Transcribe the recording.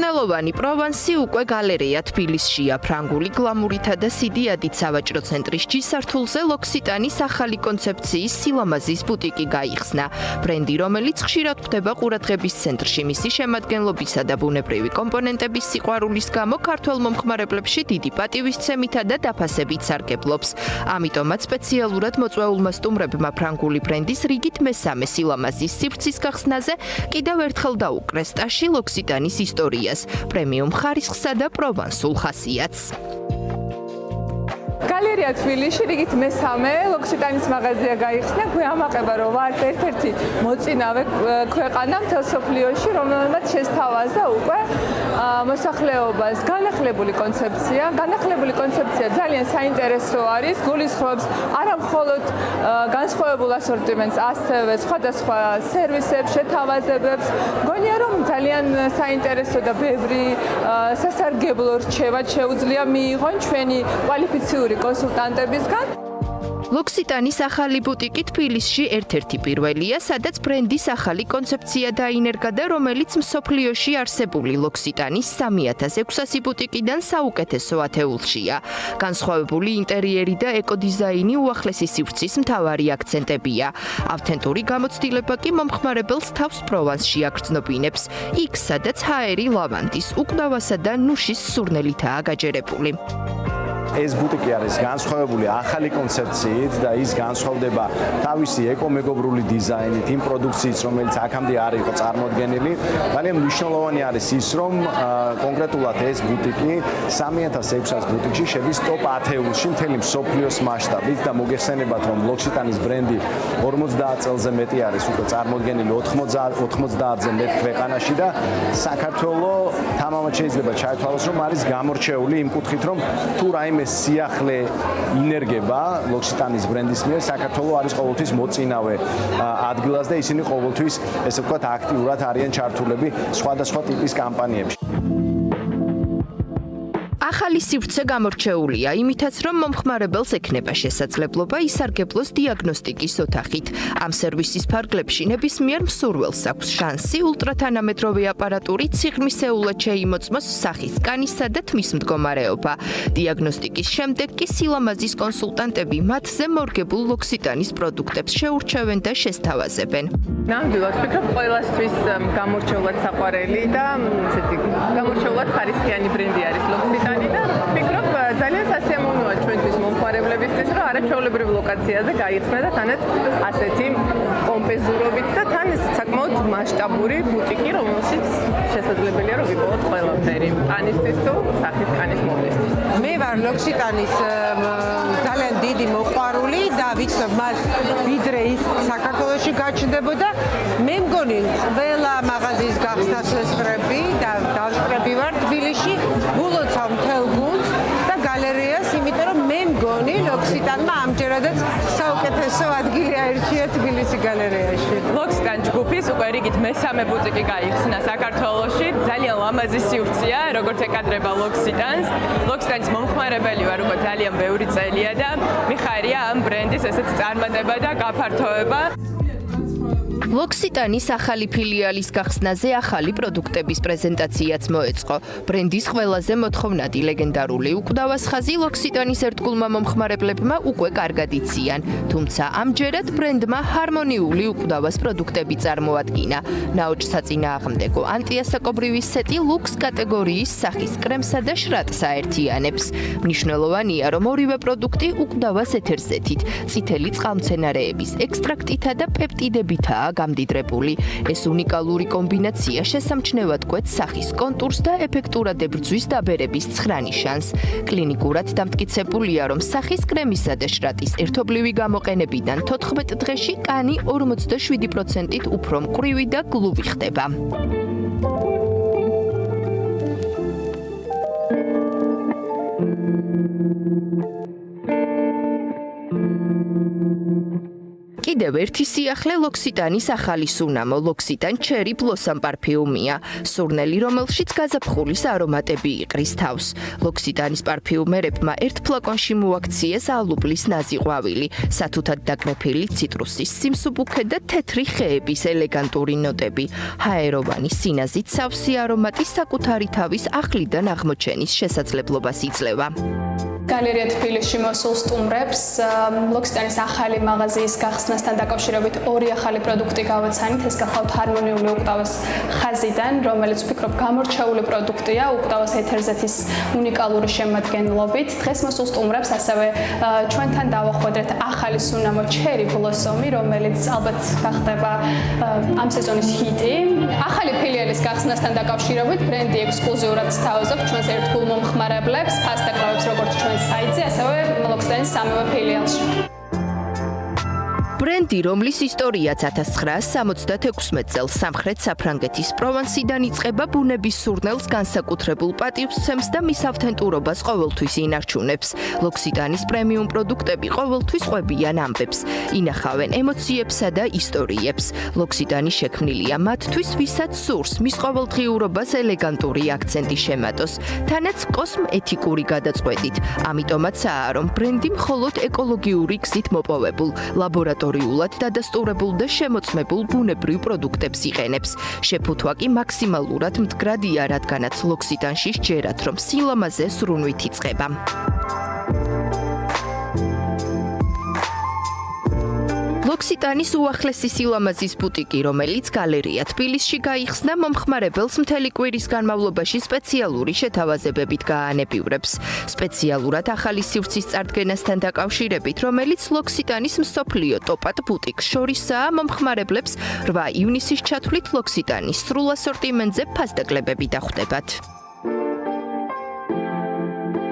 მნიშვნელოვანი პროვანსი უკვე გალერეა თბილისშია. ფრანგული გლამურითა და სიდიადით სავაჭრო ცენტრის G-სართულზე ლოქსიტანის ახალი კონცეფციის სილამაზის ბუტიკი გაიხსნა. ბრენდი, რომელიც ხშირად ხვდება ყურადღების ცენტრში, მისი შემადგენლობისა და ბუნებრივი კომპონენტების სიყვარულის გამო ქართველ მომხმარებლებში დიდი პატივისცემითა და დაფასებით სარგებლობს. ამიტომაც სპეციალურად მოწვეულმა სტუმრებმა ფრანგული ბრენდის რიგით მესამე სილამაზის სივრცის გახსნაზე კიდევ ერთხელ დაუკრეს ტაში ლოქსიტანის ისტორიას, პრემიუმ ხარისხსა და პროვანსულ ხასიათს. გალერეა თბილისში რიგით მესამე ლოქსიტანის მაღაზია გაიხსნა. გვეამაყება, რომ ვართ ერთ-ერთი მოწინავე ქვეყანა მთელ მსოფლიოში, რომელმაც შესთავაზა უკვე მოსახლეობას განახლებული კონცეფცია. განახლებული კონცეფცია ძალიან საინტერესო არის, გულისხმობს არა მხოლოდ განსხვავებულ ასორტიმენტს, ასევე სხვადასხვა სერვისებს, შეთავაზებებს. მგონია, რომ ძალიან საინტერესო და ბევრი სასარგებლო რჩევა შეუძლია მიიღონ ჩვენი კვალიფიციური კონსულტანტებისგან. ლოქსიტანის ახალი ბუტიკი თბილისში ერთ-ერთი პირველია, სადაც ბრენდის ახალი კონცეფცია დაინერგა და რომელიც მსოფლიოში არსებული ლოქსიტანის 3600 ბუტიკიდან საუკეთესო ათეულშია. განსხვავებული ინტერიერი და ეკოდიზაინი უახლესი სივრცის მთავარი აქცენტებია. ავთენტური გამოცდილება კი მომხმარებელს თავს პროვანსში აგრძნობინებს, იქ სადაც ჰაერი ლავანდის, უკნავასა და ნუშის სურნელითაა გაჯერებული. ეს ბუტიკი არის განსხვავებული ახალი კონცეფციით და ის განსხვავდება თავისი ეკომეგობრული დიზაინით, იმ პროდუქციით, რომელიც აქამდე არ იყო წარმოდგენილი. ძალიან მნიშვნელოვანი არის ის, რომ კონკრეტულად ეს ბუტიკი 3600 ბუტიკში შედის ტოპ 10-ში მთელი მსოფლიოს მასშტაბით და მოგეხსენებათ, რომ ლოქსიტანის ბრენდი 50 წელზე მეტი არის უკვე წარმოდგენილი 90-ზე მეტ ქვეყანაში და საქართველოს თამამად შეიძლება ჩაითვალოს, რომ არის გამორჩეული იმ კუთხით, რომ თუ რაიმე სიახლე ინერგება ლოქსიტანის ბრენდის მიერ, საქართველოს არის ყოველთვის მოწინავე ადგილას და ისინი ყოველთვის, ესე ვთქვათ, აქტიურად არიან ჩართულები სხვადასხვა ტიპის კამპანიებში. ახალი სივრცე გამორჩეულია იმითაც, რომ მომხმარებელს ექნება შესაძლებლობა ისარგებლოს დიაგნოსტიკის ოთახით. ამ სერვისის ფარგლებში ნებისმიერ მსურველს აქვს შანსი ულტრათანამედროვე აპარატურით სიღრმისეულად შეიმოწმოს სახის კანისა და თმის მდგომარეობა. დიაგნოსტიკის შემდეგ კი სილამაზის კონსულტანტები მათზე მორგებულ ლოქსიტანის პროდუქტებს შეურჩევენ და შესთავაზებენ. ნამდვილად ვფიქრობ, ყველასთვის გამორჩეულად საყვარელი და ესეთი გამორჩეულად ხარისხიანი ბრენდი არის ლოქსიტანი და ვფიქრობ, ძალიან სასიამოვნოა ჩვენთვის მომხმარებლებისთვის, რომ არაჩვეულებრივ ლოკაციაზე გაიხსნა და თანაც ასეთი პომპეზურობით და თან საკმაოდ მასშტაბური ბუტიკი, რომელშიც შესაძლებელია რომ ვიპოვოთ ყველაფერი. კანისთვის თუ სახის კანის მოვლისთვის. მე ვარ ლოქსიტანის ძალიან დიდი მოყვარული და ვიცნობ მას ვიდრე ის საქართველოში გაჩნდებოდა. მე მგონი ყველა მაღაზიის გახსნას ვესწრები და დავსწრები ვარ თბილისში, გულოცავ მთელ გუნდს და გალერეას, იმიტომ რომ მე მგონი ლოქსიტანმა ამჯერადაც საუკეთესო ადგილი აირჩია თბილისი გალერეაში. ლოქსიტან ჯგუფის უკვე რიგით მესამე ბუტიკი გაიხსნა საქართველოში. ძალიან ლამაზი სივრცეა, როგორც ეკადრება ლოქსიტანს. ლოქსიტანის მომხმარებელი ვარ უკვე ძალიან ბევრი წელია და მიხარია ამ ბრენდის ესეთ წარმატება და გაფართოება. ლოქსიტანის ახალი ფილიალის გახსნაზე ახალი პროდუქტების პრეზენტაციაც მოეწყო. ბრენდის ყველაზე მოთხოვნადი ლეგენდარული უკდავას ხაზი ლოქსიტანის ერთგულმა მომხმარებლებმა უკვე კარგად იციან, თუმცა ამჯერად ბრენდმა ჰარმონიული უკდავას პროდუქტები წარმოადგინა. ნაოჭ საწინააღმდეგო ანტიასაკობრივი სეტი ლუქს კატეგორიის სახის კრემსა და შრატს აერთიანებს. მნიშვნელოვანია, რომ ორივე პროდუქტი უკდავას ეთერზეთით, წითელი წყალმცენარეების ექსტრაქტითა და პეპტიდებითაა გამდიდრებული. ეს უნიკალური კომბინაცია შესამჩნევად კვეთს სახის კონტურს და ეფექტურად ებრძვის დაბერების ცხრანიშანს. კლინიკურად დამტკიცებულია, რომ სახის კრემისა და შრატის ერთობლივი გამოყენებიდან 14 დღეში კანი 47%-ით უფრო მკვრივი და გლუვი ხდება. კიდევ ერთი სიახლე ლოქსიტანის ახალი სუნამო ლოქსიტან ჩერი ბლოსამ პარფიუმია. სურნელი, რომელშიც გაზაფხულის არომატები იყრის თავს. ლოქსიტანის პარფიუმერებმა ერთ ფლაკონში მოაქციეს ალუბლის ნაზი ყვავილი, სათუთად დაკრეფილი ციტრუსის სიმსუბუქე და თეთრი ხეების ელეგანტური ნოტები. ჰაეროვანი სინაზით სავსე არომატი საკუთარი თავის ახლიდან აღმოჩენის შესაძლებლობას იძლევა. გალერეა თბილისში მოსულ სტუმრებს ლოქსიტანის ახალი მაღაზიის გახსნასთან დაკავშირებით ორი ახალი პროდუქტი გავაცანით. ეს გახლავთ ჰარმონიული უკტავას ხაზიდან, რომელიც ვფიქრობ გამორჩეული პროდუქტია უკტავას ეთერზეთის უნიკალური შემადგენლობით. დღეს მოსულ სტუმრებს ასევე ჩვენთან დავახვედრეთ ახალი სუნამო ჩერი ბლოსომი, რომელიც ალბათ გახდება ამ სეზონის ჰიტი. ახალი ფილიალის გახსნასთან დაკავშირებით ბრენდი ექსკლუზიურად სთავაზობს ჩვენს ერთგულ მომხმარებლებს, ფასდაკრავებს როგორც ჩვენ საიტზე, ასევე ლოქსიტანის სამივე ფილიალში. ბრენდი, რომლის ისტორიაც 1976 წელს სამხრეთ საფრანგეთის პროვანსიდან იწყება, ბუნების სურნელს განსაკუთრებულ პატივს სცემს და მის ავთენტურობას ყოველთვის ინარჩუნებს. ლოქსიტანის პრემიუმ პროდუქტები ყოველთვის ყვებიან ამბებს, ინახავენ ემოციებსა და ისტორიებს. ლოქსიტანი შექმნილია მათთვის, ვისაც სურს მის ყოველდღიურობას ელეგანტური აქცენტი შემატოს, თანაც კოსმეთიკური გადაწყვეტით. ამიტომაცაა, რომ ბრენდი მხოლოდ ეკოლოგიური გზით მოპოვებულ ლაბორატორიულად დადასტურებულ და შემოწმებულ ბუნებრივ პროდუქტებს იყენებს. შეფუთვა კი მაქსიმალურად მდგრადია, რადგანაც ლოქსიტანში სჯერათ, რომ სილამაზე სრუნვით იწყება. ლოქსიტანის უახლესი სილამაზის ბუტიკი, რომელიც გალერეა თბილისში გაიხსნა, მომხმარებელს მთელი კვირის განმავლობაში სპეციალური შეთავაზებებით გაანებივრებს. სპეციალურად ახალი სივრცის წარდგენასთან დაკავშირებით, რომელიც ლოქსიტანის მსოფლიო ტოპ-10 ბუტიკს შორისაა, მომხმარებლებს 8 ივნისის ჩათვლით ლოქსიტანის სრულ ასორტიმენტზე ფასდაკლებები დახვდებათ.